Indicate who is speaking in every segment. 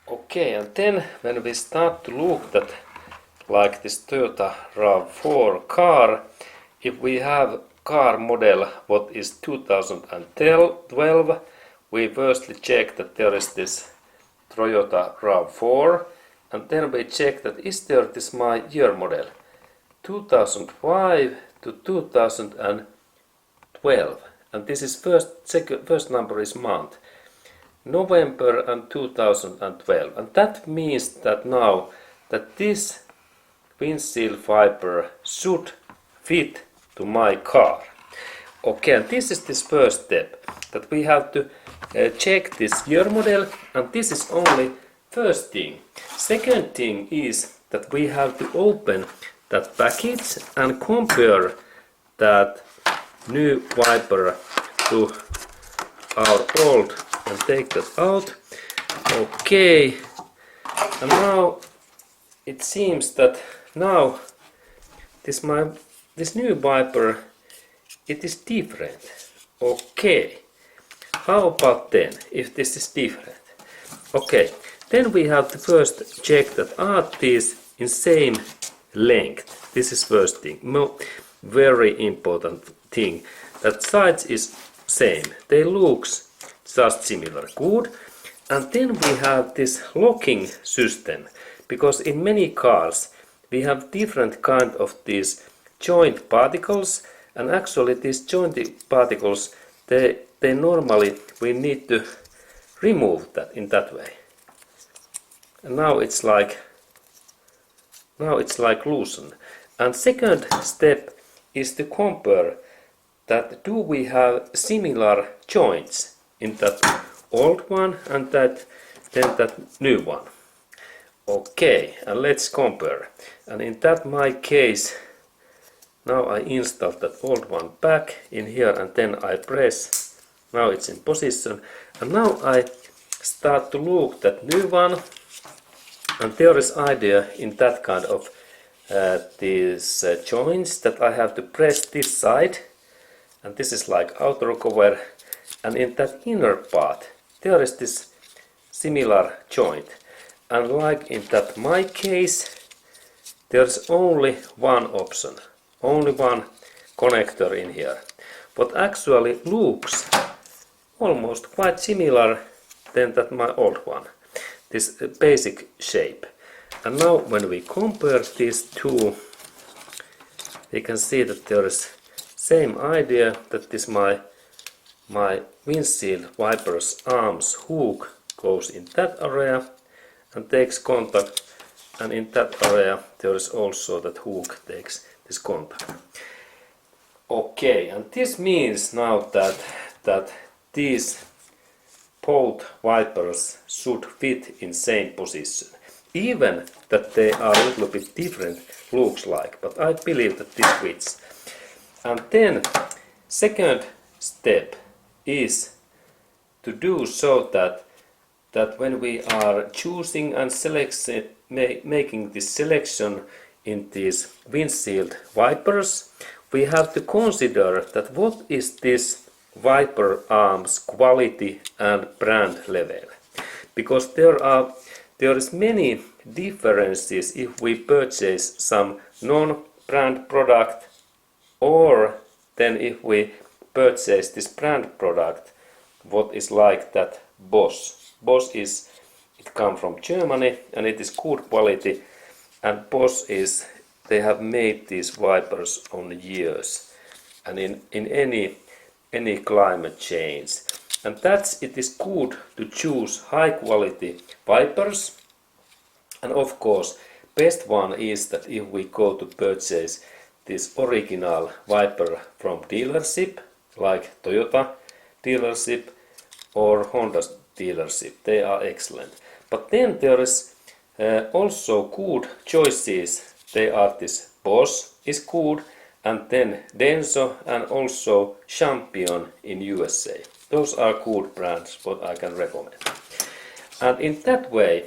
Speaker 1: Okay, and then when we start to look that like this Toyota RAV4 car, if we have car model what is 2012, we firstly check that there is this Toyota RAV4, and then we check that is there this my year model 2005 to 2012, and this is first number is month November and 2012, and that means that now that this windshield wiper should fit to my car. Okay, and this is this first step, that we have to check this year model, and this is only first thing. Second thing is that we have to open that package and compare that new wiper to our old, and take that out. Okay, and now it seems that now this new wiper, it is different. Okay, how about then if this is different? Okay, then we have to first check that are these in same length. This is first thing, very important thing, that size is same, they looks just similar, good. And then we have this locking system, because in many cars we have different kind of these joint particles, and actually these joint particles, they normally we need to remove that in that way. And now it's like loosened. And second step is to compare that do we have similar joints in that old one and then that new one. Okay, and let's compare. And in that my case, now I install that old one back in here, and then I press. Now it's in position, and now I start to look that new one, and there is idea in that kind of these joints that I have to press this side, and this is like outer cover, and in that inner part there is this similar joint, and like in that my case there's only one option, only one connector in here, but actually looks almost quite similar than that my old one, this basic shape. And now when we compare these two, we can see that there is same idea, that this my windshield wipers arms hook goes in that area and takes contact, and in that area there is also that hook takes this contact. Okay, and this means now that these both wipers should fit in same position, even that they are a little bit different looks like, but I believe that this fits. And then second step is to do so that when we are choosing and making this selection in these windshield wipers, we have to consider that what is this wiper arms quality and brand level, because there is many differences if we purchase some non-brand product, or then if we purchase this brand product what is like that Bosch is, it comes from Germany and it is good quality, and Bosch is, they have made these wipers on years and in any climate change, and it is good to choose high quality wipers. And of course best one is that if we go to purchase this original wiper from dealership like Toyota dealership or Honda dealership, they are excellent. But then there is also good choices. They are this Bosch is good, and then Denso and also Champion in USA. Those are good brands what I can recommend. And in that way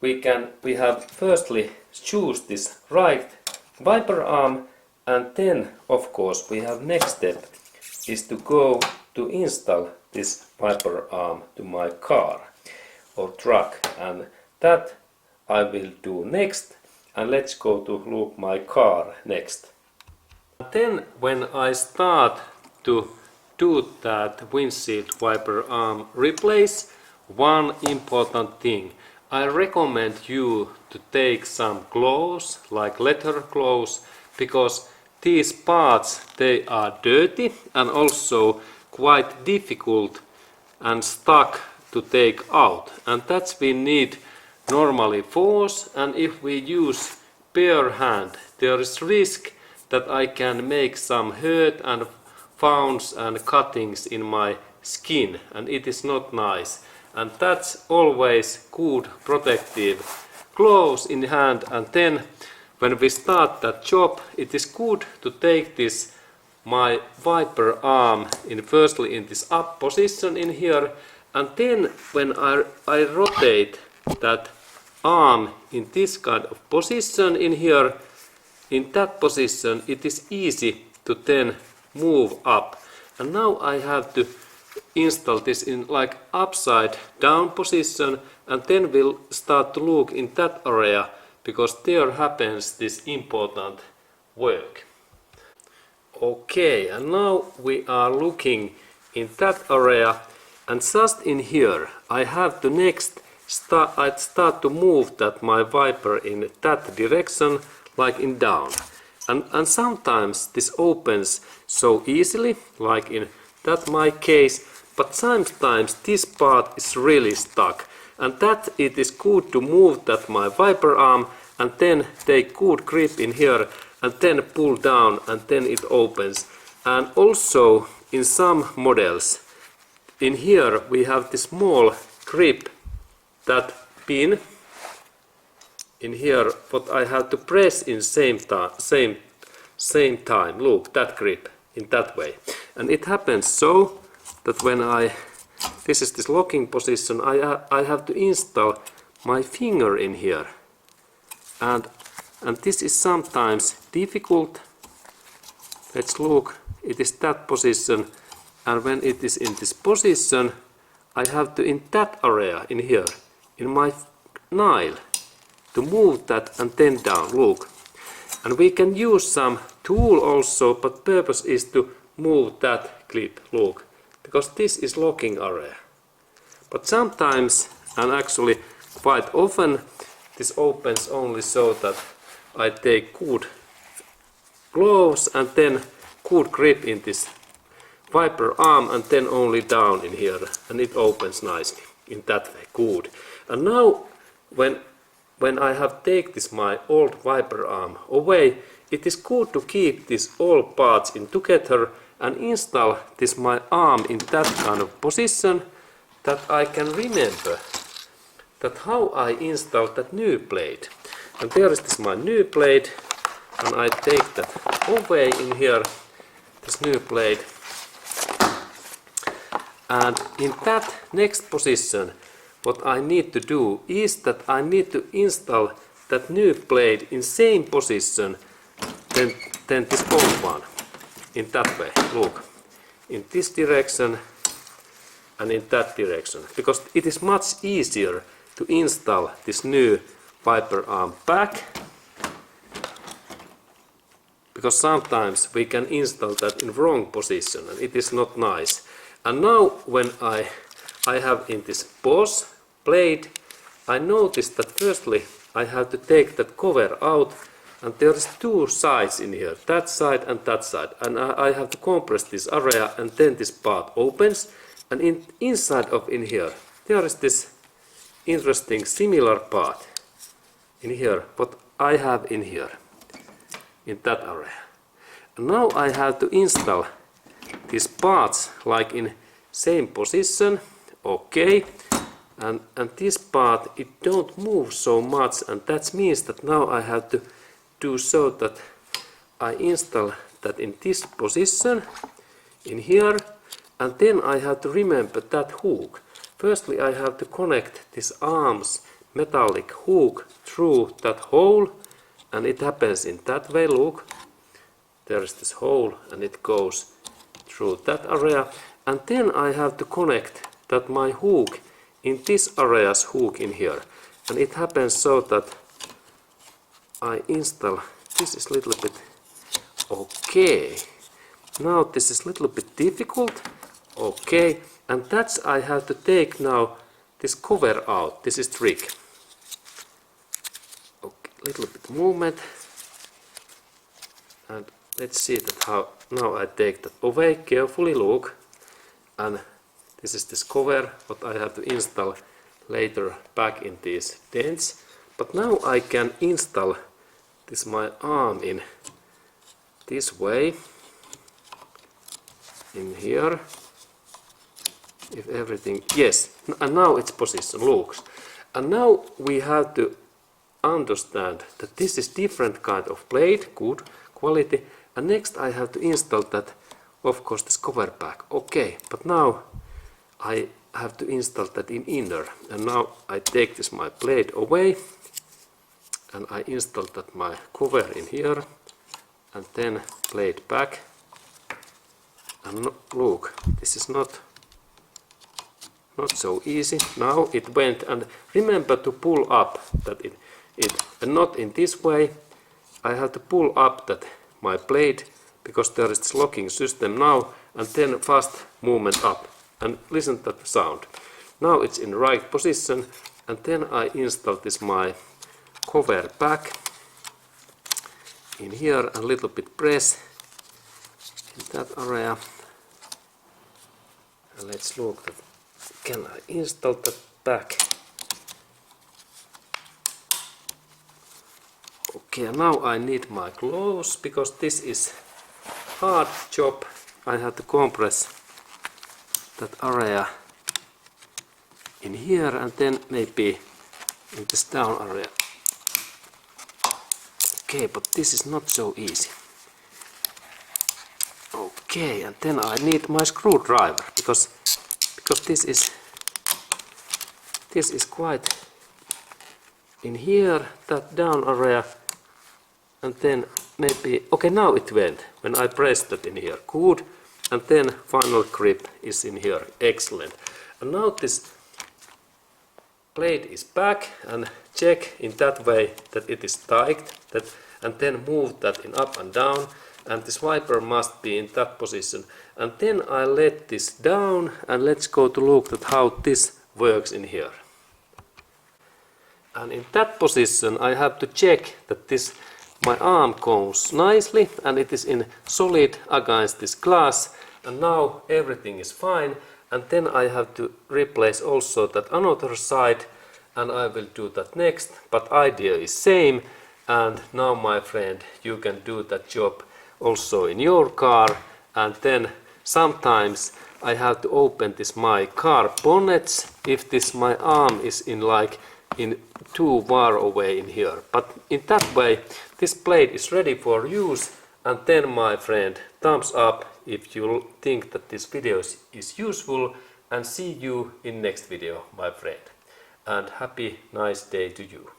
Speaker 1: we have firstly choose this right wiper arm, and then of course we have next step is to go to install this wiper arm to my car or truck, and that I will do next. And let's go to look my car next. Then when I start to do that windshield wiper arm replace, one important thing. I recommend you to take some gloves, like leather gloves, because these parts, they are dirty and also quite difficult and stuck to take out, and that's we need normally force, and if we use bare hand there is risk that I can make some hurt and wounds and cuttings in my skin, and it is not nice, and that's always good protective gloves in hand. And then when we start that job, it is good to take this my wiper arm in firstly in this up position in here, and then when I rotate that arm in this kind of position in here, in that position it is easy to then move up. And now I have to install this in like upside down position, and then we'll start to look in that area because there happens this important work. Okay, and now we are looking in that area, and just in here I have to next start to move that my wiper in that direction, like in down. And sometimes this opens so easily, like in that my case, but sometimes this part is really stuck, and that it is good to move that my wiper arm and then take good grip in here and then pull down, and then it opens. And also in some models in here we have this small grip, that pin in here, what I have to press in same time. Look, that grip in that way, and it happens so that when this is this locking position, I have to install my finger in here, and this is sometimes difficult. Let's look, it is that position, and when it is in this position I have to in that area in here in my nail to move that and then down. Look, and we can use some tool also, but purpose is to move that clip. Look, because this is locking area, but sometimes and actually quite often this opens only so that I take good gloves and then good grip in this wiper arm and then only down in here, and it opens nicely in that way. Good. And now when I have take this my old wiper arm away, it is good to keep these all parts in together and install this my arm in that kind of position that I can remember that how I install that new blade. And there is this my new blade, and I take that away in here, this new blade, and in that next position what I need to do is that I need to install that new blade in same position than this old one, in that way. Look, in this direction and in that direction, because it is much easier to install this new wiper arm back, because sometimes we can install that in wrong position and it is not nice. And now when I have in this boss blade, I noticed that firstly I have to take that cover out, and there is two sides in here, that side and that side, and I have to compress this area, and then this part opens, and inside of in here there is this interesting similar part in here what I have in here in that area. And now I have to install these parts like in same position. Okay, and this part it don't move so much, and that means that now I have to do so that I install that in this position in here, and then I have to remember that hook. Firstly I have to connect this arm's metallic hook through that hole, and it happens in that way. Look, there is this hole and it goes through that area, and then I have to connect that my hook in this area's hook in here, and it happens so that I install, this is a little bit, okay, now this is a little bit difficult, okay, and that's I have to take now this cover out, this is trick. Okay, little bit movement, and let's see that how, now I take that away, carefully look, and this is this cover, what I have to install later back in these dents. But now I can install this my arm in this way, in here, if everything, yes, and now it's position, looks. And now we have to understand that this is different kind of blade, good quality, and next I have to install that, of course, this cover back, okay, but now I have to install that in inner, and now I take this my blade away and I install that my cover in here, and then blade back, and look, this is not so easy. Now it went, and remember to pull up that it and not in this way. I have to pull up that my blade, because there is this locking system now, and then fast movement up, and listen to the sound. Now it's in right position, and then I install this my cover back in here, and a little bit press in that area, and let's look that can I install that back. Okay, now I need my gloves, because this is hard job. I have to compress that area in here, and then maybe in this down area. Okay, but this is not so easy. Okay, and then I need my screwdriver, because this is quite in here, that down area, and then maybe, okay, now it went when I pressed that in here, good, and then final grip is in here, excellent. And now this blade is back, and check in that way that it is tight, that, and then move that in up and down, and this wiper must be in that position, and then I let this down, and let's go to look at how this works in here. And in that position I have to check that this my arm goes nicely, and it is in solid against this glass, and now everything is fine. And then I have to replace also that another side, and I will do that next, but idea is same. And now, my friend, you can do that job also in your car. And then sometimes I have to open this my car bonnets if this my arm is in like in too far away in here. But in that way this blade is ready for use. And then, my friend, thumbs up if you think that this video is useful, and see you in next video, my friend, and happy nice day to you.